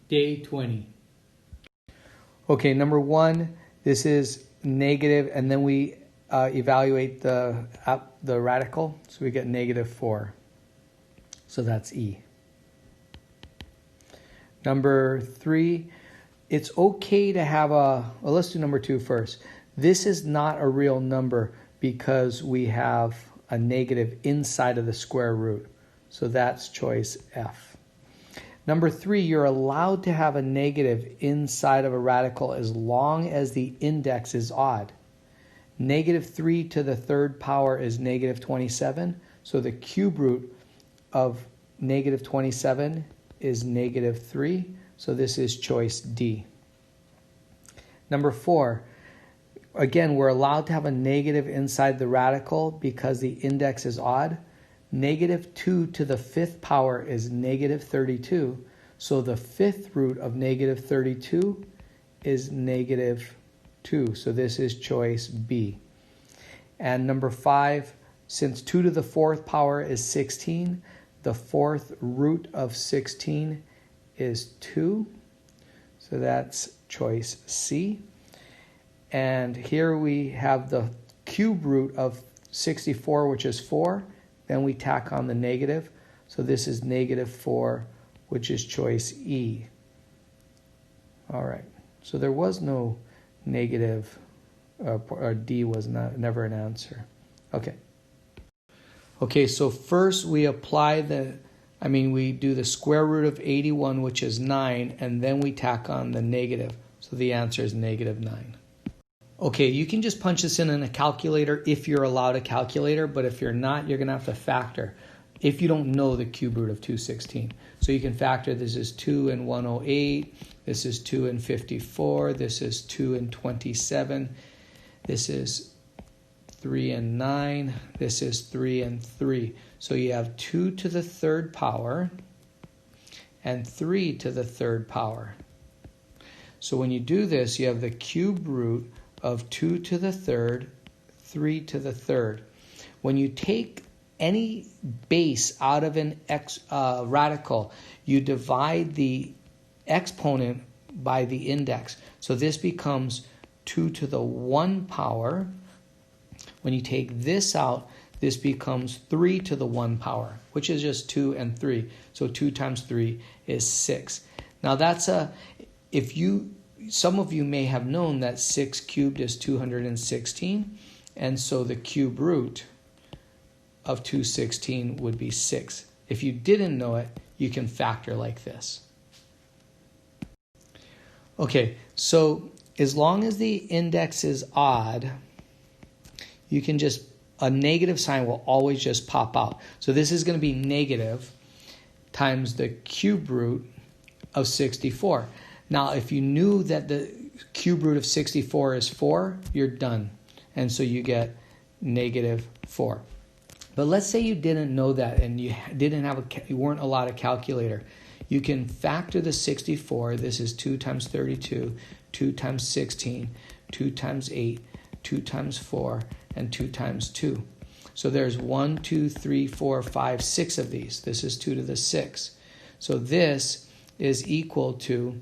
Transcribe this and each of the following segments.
Day 20. Okay, number 1, this is negative, and then we evaluate the radical, so we get -4. So that's E. Number 3, it's okay to have well, let's do number 2 first. This is not a real number because we have a negative inside of the square root. So that's choice F. Number 3, you're allowed to have a negative inside of a radical as long as the index is odd. -3 to the third power is -27. So the cube root of -27 is -3. So this is choice D. Number 4, again, we're allowed to have a negative inside the radical because the index is odd. -2 to the fifth power is -32. So the fifth root of -32 is -2. So this is choice B. And number 5, since 2 to the fourth power is 16, the fourth root of 16 is 2. So that's choice C. And here we have the cube root of 64, which is 4. Then we tack on the negative. So this is -4, which is choice E. All right. So there was no negative, or D was never an answer. Okay. Okay, so first we apply we do the square root of 81, which is 9, and then we tack on the negative. So the answer is -9. Okay, you can just punch this in a calculator if you're allowed a calculator, but if you're not, you're going to have to factor if you don't know the cube root of 216. So you can factor this is 2 and 108, this is 2 and 54, this is 2 and 27, this is 3 and 9, this is 3 and 3. So you have 2 to the third power and 3 to the third power. So when you do this, you have the cube root of 2 to the third, 3 to the third. When you take any base out of an radical, you divide the exponent by the index. So this becomes 2 to the 1 power. When you take this out, this becomes 3 to the 1 power, which is just 2 and 3. So 2 times 3 is 6. Now that's some of you may have known that 6 cubed is 216, and so the cube root of 216 would be 6. If you didn't know it, you can factor like this. Okay, so as long as the index is odd, you can a negative sign will always just pop out. So this is going to be negative times the cube root of 64. Now, if you knew that the cube root of 64 is 4, you're done. And so you get -4. But let's say you didn't know that and you weren't allowed a calculator. You can factor the 64. This is 2 times 32, 2 times 16, 2 times 8, 2 times 4, and 2 times 2. So there's 1, 2, 3, 4, 5, 6 of these. This is 2 to the 6. So this is equal to,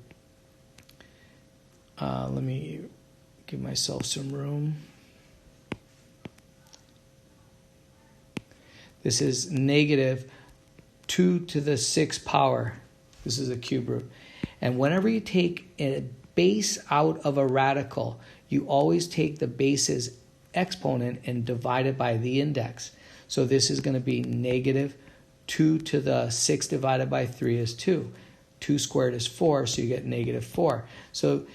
let me give myself some room. This is -2 to the 6th power. This is a cube root. And whenever you take a base out of a radical, you always take the base's exponent and divide it by the index. So this is going to be -2 to the 6 divided by 3 is 2. 2 squared is 4, so you get -4. So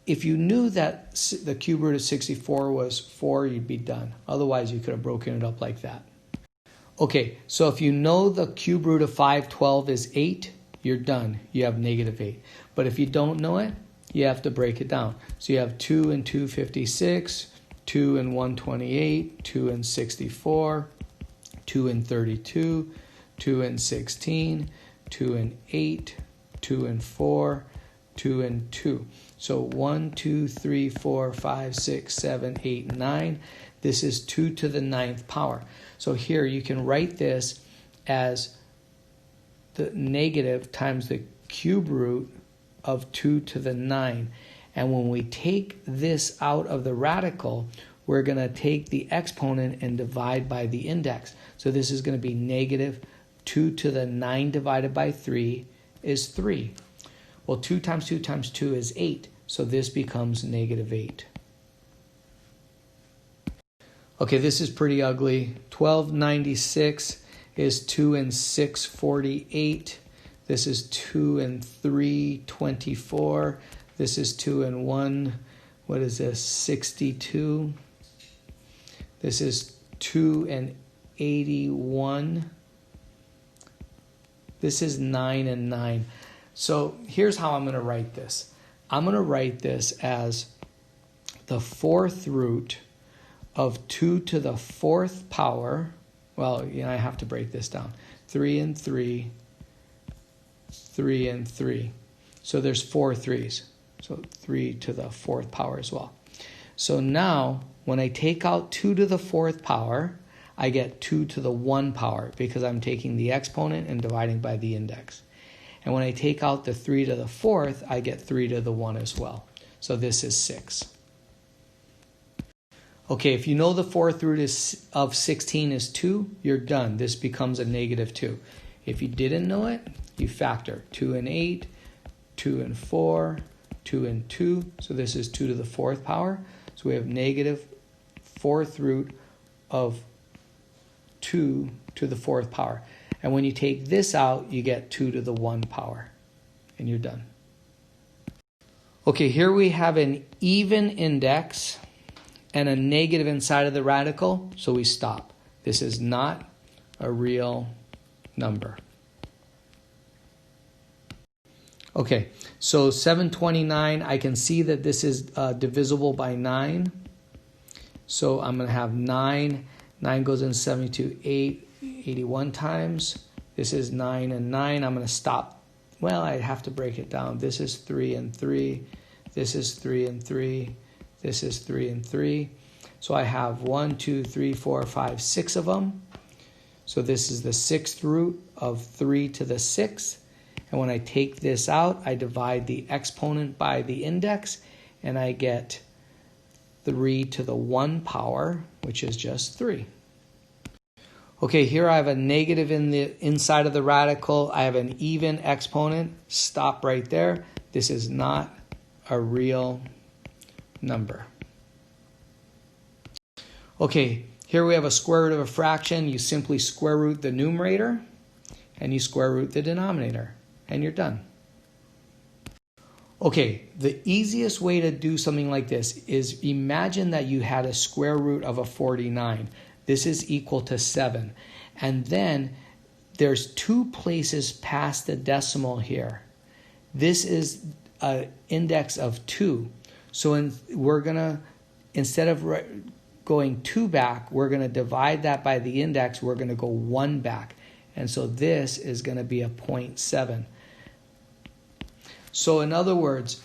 if you knew that the cube root of 64 was 4, you'd be done. Otherwise, you could have broken it up like that. Okay, so if you know the cube root of 512 is 8, you're done. You have -8. But if you don't know it, you have to break it down. So you have 2 and 256, 2 and 128, 2 and 64, 2 and 32, 2 and 16, 2 and 8, 2 and 4, 2 and 2. So 1, 2, 3, 4, 5, 6, 7, 8, 9. This is 2 to the 9th power. So here you can write this as the negative times the cube root of 2 to the 9. And when we take this out of the radical, we're going to take the exponent and divide by the index. So this is going to be negative 2 to the 9 divided by 3 is 3. Well, 2 times 2 times 2 is 8. So this becomes negative 8. Okay, this is pretty ugly. 1296 is 2 and 6, 48. This is 2 and 3, 24. This is 2 and 1, what is this, 62. This is 2 and 81. This is 9 and 9. So here's how I'm going to write this. I'm going to write this as the fourth root of 2 to the fourth power. Well, I have to break this down. 3 and 3, 3 and 3. So there's 4 3s. So 3 to the fourth power as well. So now, when I take out 2 to the fourth power, I get 2 to the 1 power because I'm taking the exponent and dividing by the index. And when I take out the 3 to the fourth, I get 3 to the 1 as well. So this is 6. Okay, if you know the fourth root of 16 is 2, you're done. This becomes a negative 2. If you didn't know it, you factor 2 and 8, 2 and 4, 2 and 2. So this is 2 to the fourth power. So we have negative fourth root of 2 to the fourth power. And when you take this out, you get 2 to the 1 power. And you're done. Okay, here we have an even index and a negative inside of the radical, so we stop. This is not a real number. Okay, so 729, I can see that this is divisible by 9. So I'm going to have 9. 9 goes in 72, 81 times. This is 9 and 9. I'm going to stop. Well, I have to break it down. This is 3 and 3. This is 3 and 3. This is 3 and 3. So I have 1, 2, 3, 4, 5, 6 of them. So this is the sixth root of 3 to the 6th. And when I take this out, I divide the exponent by the index, and I get 3 to the 1 power, which is just 3. Okay, here I have a negative in the inside of the radical. I have an even exponent. Stop right there. This is not a real number. Okay, here we have a square root of a fraction. You simply square root the numerator, and you square root the denominator, and you're done. Okay, the easiest way to do something like this is imagine that you had a square root of a 49. This is equal to 7. And then there's 2 places past the decimal here. This is an index of 2. So we're going to, instead of going 2 back, we're going to divide that by the index. We're going to go 1 back. And so this is going to be a 0.7. So in other words,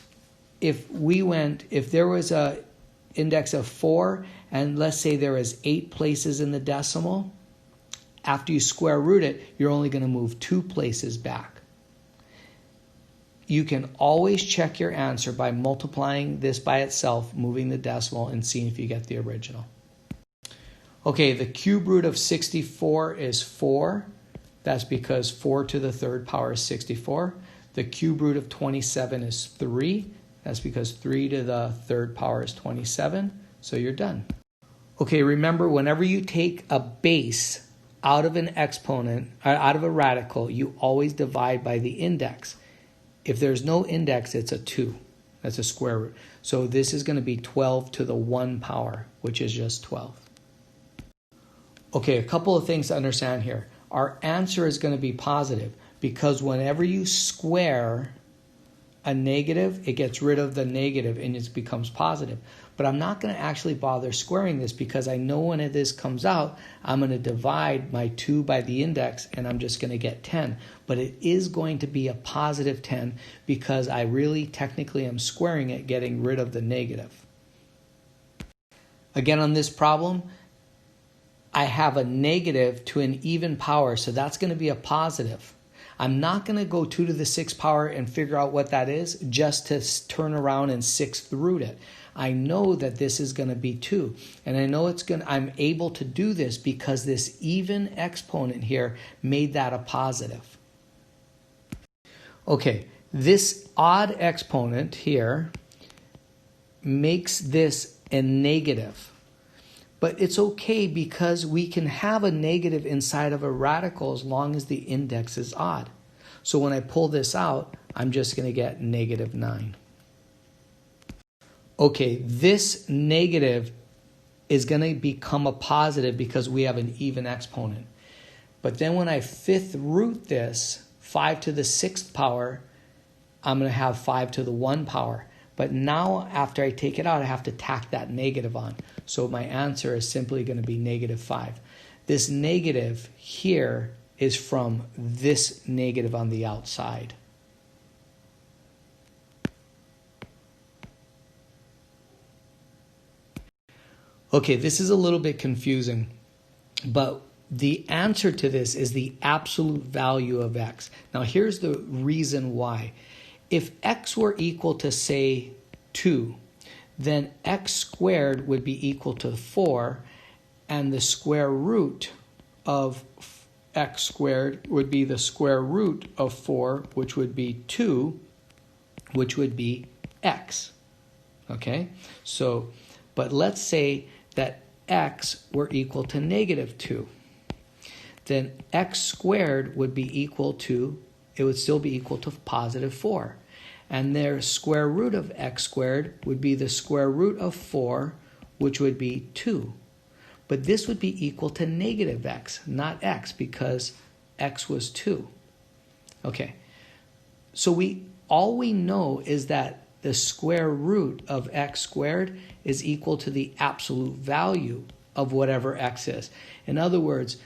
if there was a index of 4, and let's say there is 8 places in the decimal, after you square root it, you're only going to move 2 places back. You can always check your answer by multiplying this by itself, moving the decimal, and seeing if you get the original. Okay, the cube root of 64 is 4. That's because 4 to the third power is 64. The cube root of 27 is 3. That's because 3 to the third power is 27. So you're done. Okay, remember, whenever you take a base out of an exponent, out of a radical, you always divide by the index. If there's no index, it's a 2. That's a square root. So this is going to be 12 to the 1 power, which is just 12. Okay, a couple of things to understand here. Our answer is going to be positive because whenever you square a negative, it gets rid of the negative and it becomes positive. But I'm not going to actually bother squaring this because I know when this comes out, I'm going to divide my 2 by the index and I'm just going to get 10. But it is going to be a positive 10 because I really technically am squaring it, getting rid of the negative. Again, on this problem, I have a negative to an even power, so that's going to be a positive. I'm not going to go 2 to the 6th power and figure out what that is just to turn around and 6th root it. I know that this is going to be 2. And I know I'm able to do this because this even exponent here made that a positive. Okay, this odd exponent here makes this a negative. But it's okay because we can have a negative inside of a radical as long as the index is odd. So when I pull this out, I'm just going to get -9. Okay, this negative is going to become a positive because we have an even exponent. But then when I 5th root this, 5 to the 6th power, I'm going to have 5 to the 1 power. But now after I take it out, I have to tack that negative on. So my answer is simply going to be -5. This negative here is from this negative on the outside. Okay, this is a little bit confusing, but the answer to this is the absolute value of x. Now here's the reason why. If x were equal to, say, 2, then x squared would be equal to 4, and the square root of x squared would be the square root of 4, which would be 2, which would be x. Okay? So, but let's say that x were equal to -2. Then x squared would be equal to, it would still be equal to +4. And their square root of x squared would be the square root of 4, which would be 2. But this would be equal to -x, not x, because x was 2. Okay, so all we know is that the square root of x squared is equal to the absolute value of whatever x is. In other words,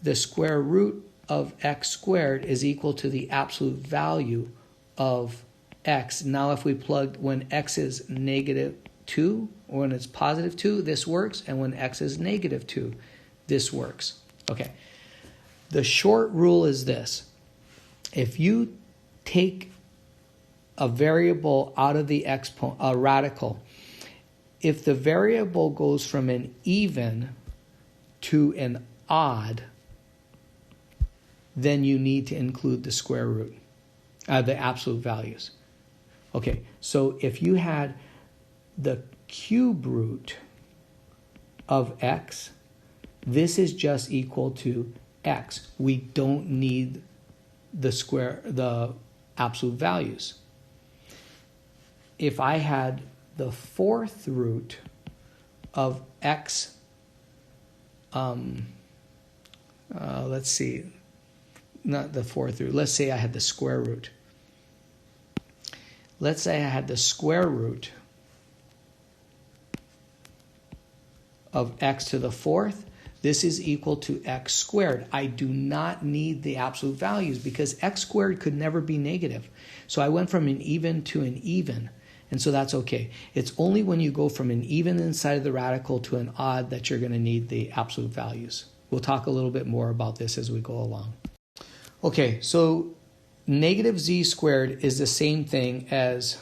the square root of x squared is equal to the absolute value of x. Now if we plug when x is -2 or when it's +2, this works, and when x is -2, this works. Okay, the short rule is this. If you take a variable out of the radical, if the variable goes from an even to an odd, then you need to include the square root, the absolute values. Okay, so if you had the cube root of x, this is just equal to x. We don't need the absolute values. If I had the 4th root of x, let's see, not the 4th root, let's say I had the square root. Let's say I had the square root of x to the 4th. This is equal to x squared. I do not need the absolute values because x squared could never be negative. So I went from an even to an even. And so that's okay. It's only when you go from an even inside of the radical to an odd that you're going to need the absolute values. We'll talk a little bit more about this as we go along. Okay, so -z squared is the same thing as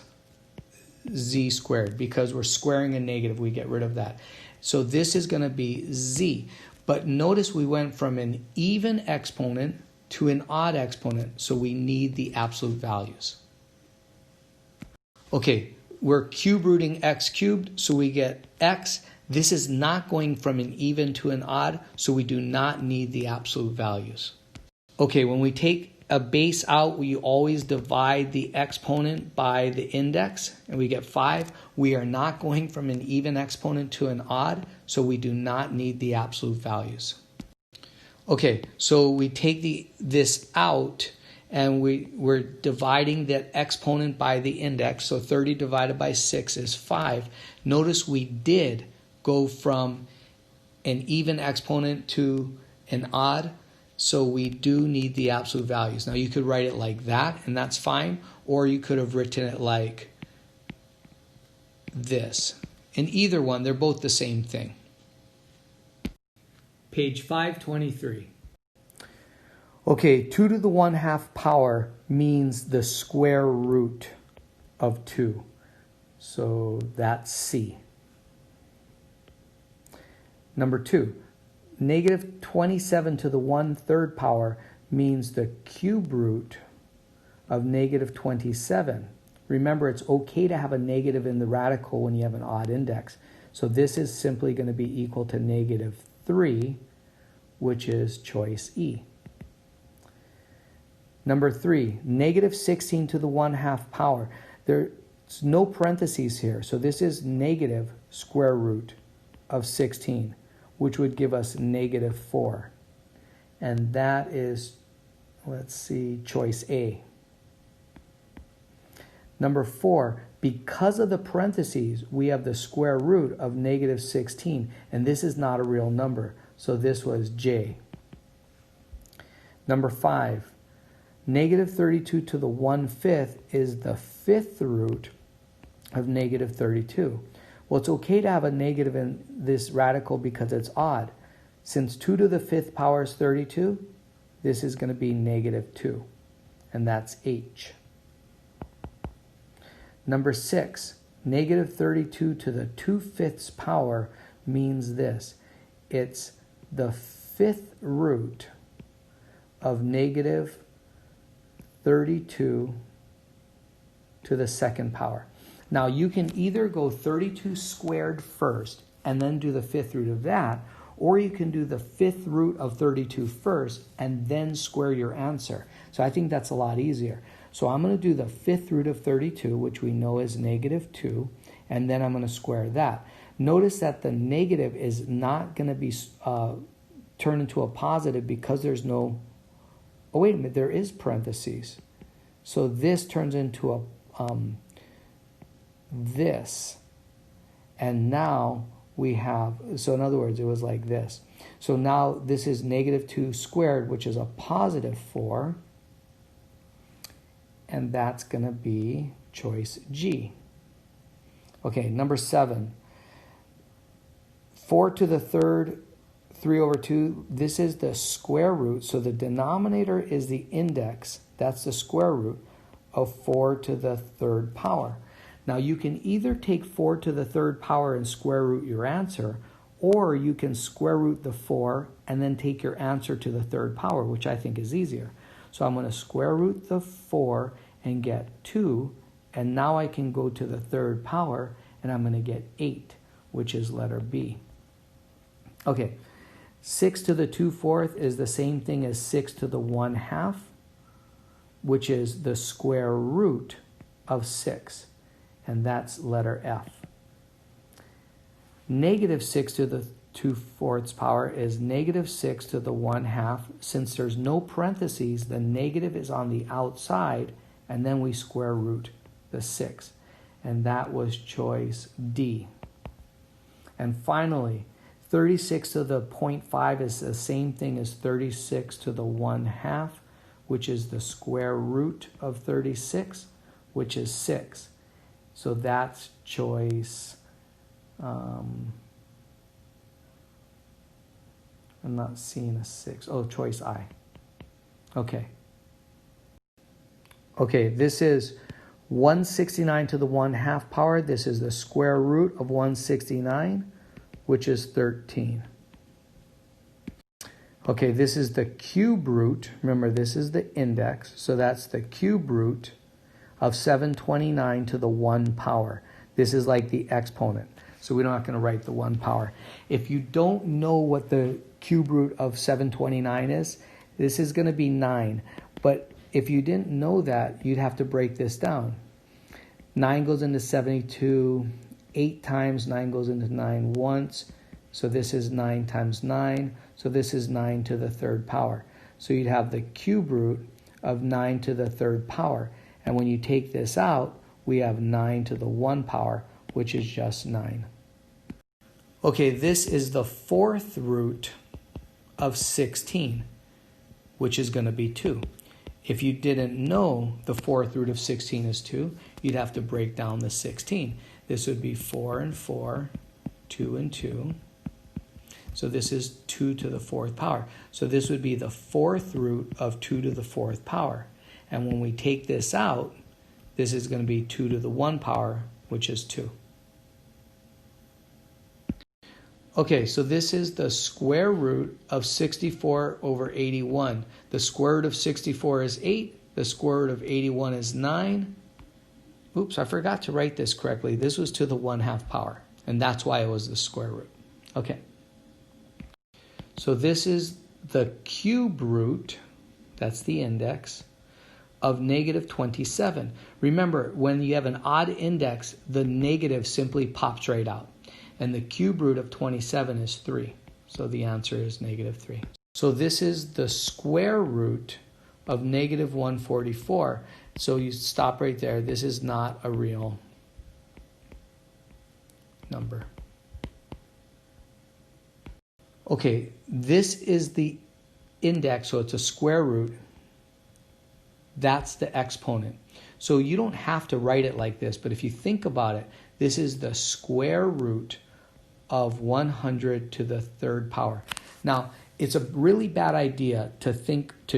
z squared because we're squaring a negative. We get rid of that. So this is going to be z. But notice we went from an even exponent to an odd exponent, so we need the absolute values. Okay, we're cube rooting x cubed, so we get x. This is not going from an even to an odd, so we do not need the absolute values. Okay, when we take a base out, we always divide the exponent by the index, and we get 5. We are not going from an even exponent to an odd, so we do not need the absolute values. Okay, so we take this out, and we're dividing that exponent by the index, so 30 divided by 6 is 5. Notice we did go from an even exponent to an odd, so we do need the absolute values. Now you could write it like that, and that's fine, or you could have written it like this. In either one, they're both the same thing. Page 523. Okay, 2 to the 1/2 power means the square root of 2. So that's C. Number 2, negative 27 to the 1/3 power means the cube root of negative 27. Remember, it's okay to have a negative in the radical when you have an odd index. So this is simply going to be equal to negative 3, which is choice E. Number 3, negative 16 to the 1/2 power. There's no parentheses here, so this is negative square root of 16, which would give us negative 4. And that is, let's see, choice A. Number 4, because of the parentheses, we have the square root of negative 16, and this is not a real number, so this was J. Number 5, negative 32 to the 1/5 is the 5th root of negative 32. Well, it's okay to have a negative in this radical because it's odd. Since 2 to the 5th power is 32, this is going to be negative 2, and that's H. Number 6, negative 32 to the 2/5 power means this. It's the 5th root of negative 32 to the 2nd power. Now, you can either go 32 squared first and then do the 5th root of that, or you can do the 5th root of 32 first and then square your answer. So I think that's a lot easier. So I'm going to do the 5th root of 32, which we know is negative 2, and then I'm going to square that. Notice that the negative is not going to be turned into a positive because there's no, oh wait a minute, there is parentheses. So this turns into a this, and now we have, so in other words, it was like this. So now this is negative 2 squared, which is a positive 4, and that's going to be choice G. Okay, number 7, 4 to the 3rd, 3 over 2, this is the square root, so the denominator is the index, that's the square root of 4 to the 3rd power. Now you can either take 4 to the 3rd power and square root your answer, or you can square root the 4 and then take your answer to the 3rd power, which I think is easier. So I'm going to square root the 4 and get 2, and now I can go to the 3rd power and I'm going to get 8, which is letter B. Okay, 6 to the 2/4 is the same thing as 6 to the 1/2, which is the square root of 6, and that's letter F. Negative 6 to the 2/4 power is negative 6 to the 1/2. Since there's no parentheses, the negative is on the outside, and then we square root the 6. And that was choice D. And finally, 36 to the 0.5 is the same thing as 36 to the 1/2, which is the square root of 36, which is 6. So that's choice, I'm not seeing a 6. Oh, choice I. Okay. Okay, this is 169 to the 1/2 power. This is the square root of 169, which is 13. Okay, this is the cube root. Remember, this is the index. So that's the cube root of 729 to the 1 power. This is like the exponent. So we're not going to write the 1 power. If you don't know what the cube root of 729 is, this is going to be 9. But if you didn't know that, you'd have to break this down. 9 goes into 72 8 times, 9 goes into 9 once. So this is 9 times 9. So this is 9 to the 3rd power. So you'd have the cube root of 9 to the 3rd power. And when you take this out, we have 9 to the 1 power, which is just 9. Okay, this is the 4th root of 16, which is going to be 2. If you didn't know the 4th root of 16 is 2, you'd have to break down the 16. This would be 4 and 4, 2 and 2. So this is 2 to the 4th power. So this would be the 4th root of 2 to the 4th power. And when we take this out, this is going to be 2 to the 1 power, which is 2. Okay, so this is the square root of 64 over 81. The square root of 64 is 8. The square root of 81 is 9. Oops, I forgot to write this correctly. This was to the 1/2 power, and that's why it was the square root. Okay. So this is the cube root, that's the index, of negative 27. Remember, when you have an odd index, the negative simply pops right out. And the cube root of 27 is 3. So the answer is negative 3. So this is the square root of negative 144. So you stop right there. This is not a real number. Okay, this is the index, so it's a square root. That's the exponent. So you don't have to write it like this, but if you think about it, this is the square root of 100 to the 3rd power. Now, it's a really bad idea to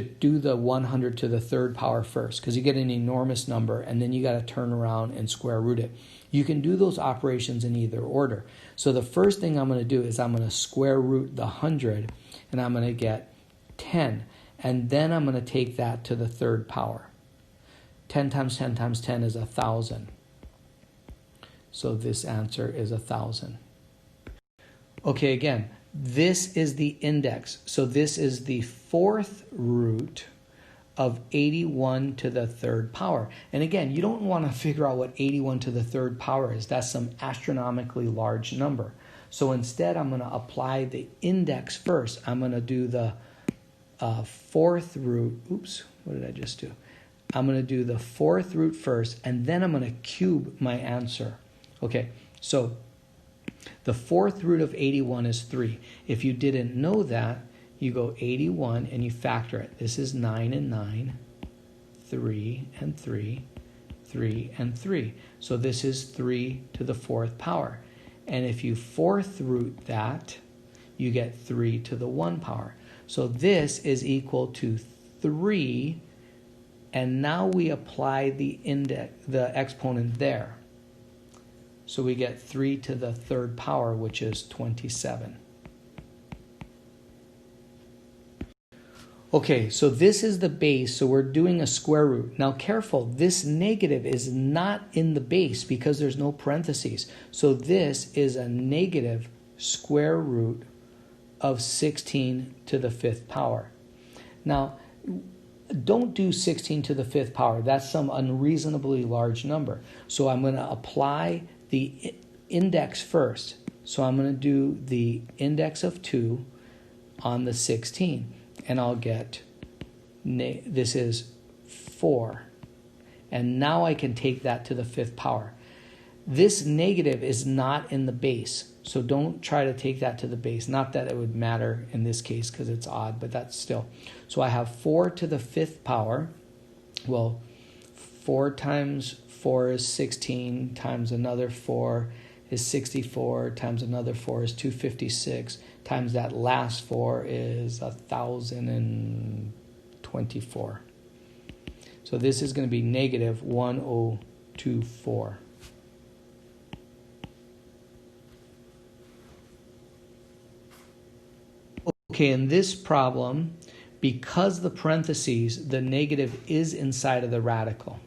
do the 100 to the 3rd power first, because you get an enormous number and then you got to turn around and square root it. You can do those operations in either order. So the first thing I'm going to do is I'm going to square root the 100 and I'm going to get 10. And then I'm going to take that to the 3rd power. 10 times 10 times 10 is 1,000. So this answer is 1,000. Okay, again, this is the index. So this is the 4th root of 81 to the 3rd power. And again, you don't want to figure out what 81 to the 3rd power is. That's some astronomically large number. So instead, I'm going to apply the index first. I'm going to do the 4th root. Oops, what did I just do? I'm going to do the 4th root first, and then I'm going to cube my answer. Okay, so the 4th root of 81 is 3. If you didn't know that, you go 81 and you factor it. This is 9 and 9, 3 and 3, 3 and 3. So this is 3 to the 4th power. And if you 4th root that, you get 3 to the 1 power. So this is equal to 3, and now we apply the exponent there. So we get 3 to the 3rd power, which is 27. Okay, so this is the base, so we're doing a square root. Now careful, this negative is not in the base because there's no parentheses. So this is a negative square root of 16 to the 5th power. Now, don't do 16 to the 5th power. That's some unreasonably large number. So I'm going to apply the index first. So I'm going to do the index of 2 on the 16. And I'll get, this is 4. And now I can take that to the 5th power. This negative is not in the base, so don't try to take that to the base. Not that it would matter in this case because it's odd, but that's still. So I have 4 to the 5th power. Well, 4 times 4 is 16, times another 4 is 64, times another 4 is 256, times that last 4 is 1,024. So this is going to be negative 1024. Okay, in this problem, because the parentheses, the negative is inside of the radical.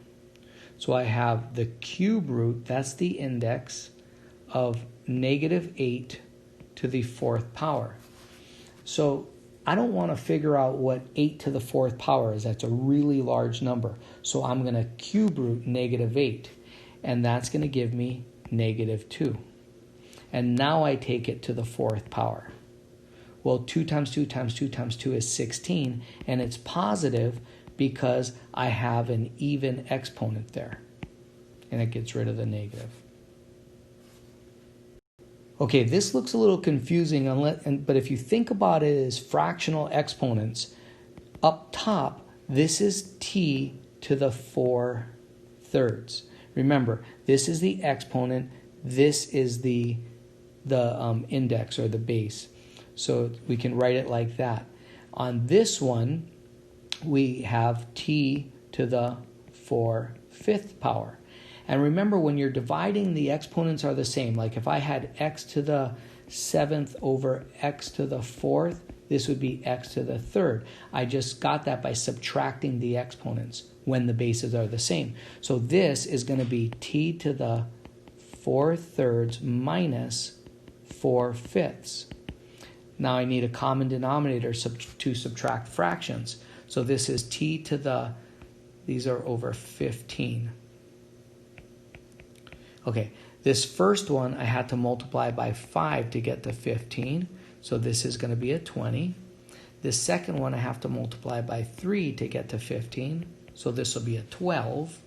So I have the cube root, that's the index, of negative 8 to the 4th power. So I don't want to figure out what 8 to the 4th power is. That's a really large number. So I'm going to cube root negative 8. And that's going to give me negative 2. And now I take it to the 4th power. Well, 2 times 2 times 2 times 2 is 16. And it's positive because I have an even exponent there. And it gets rid of the negative. Okay, this looks a little confusing, but if you think about it as fractional exponents, up top, this is t to the 4/3. Remember, this is the exponent, this is the index or the base. So we can write it like that. On this one, we have t to the 4/5 power. And remember, when you're dividing, the exponents are the same. Like if I had x to the 7th over x to the 4th, this would be x to the 3rd. I just got that by subtracting the exponents when the bases are the same. So this is going to be t to the 4/3 minus 4/5. Now I need a common denominator to subtract fractions. So this is t to the, these are over 15. Okay, this first one I had to multiply by 5 to get to 15. So this is going to be a 20. This second one I have to multiply by 3 to get to 15. So this will be a 12.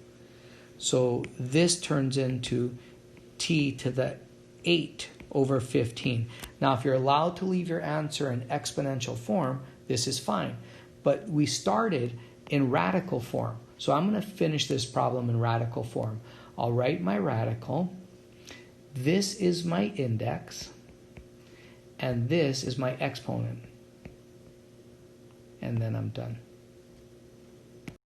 So this turns into t to the 8 over 15. Now, if you're allowed to leave your answer in exponential form, this is fine. But we started in radical form. So I'm going to finish this problem in radical form. I'll write my radical. This is my index. And this is my exponent. And then I'm done.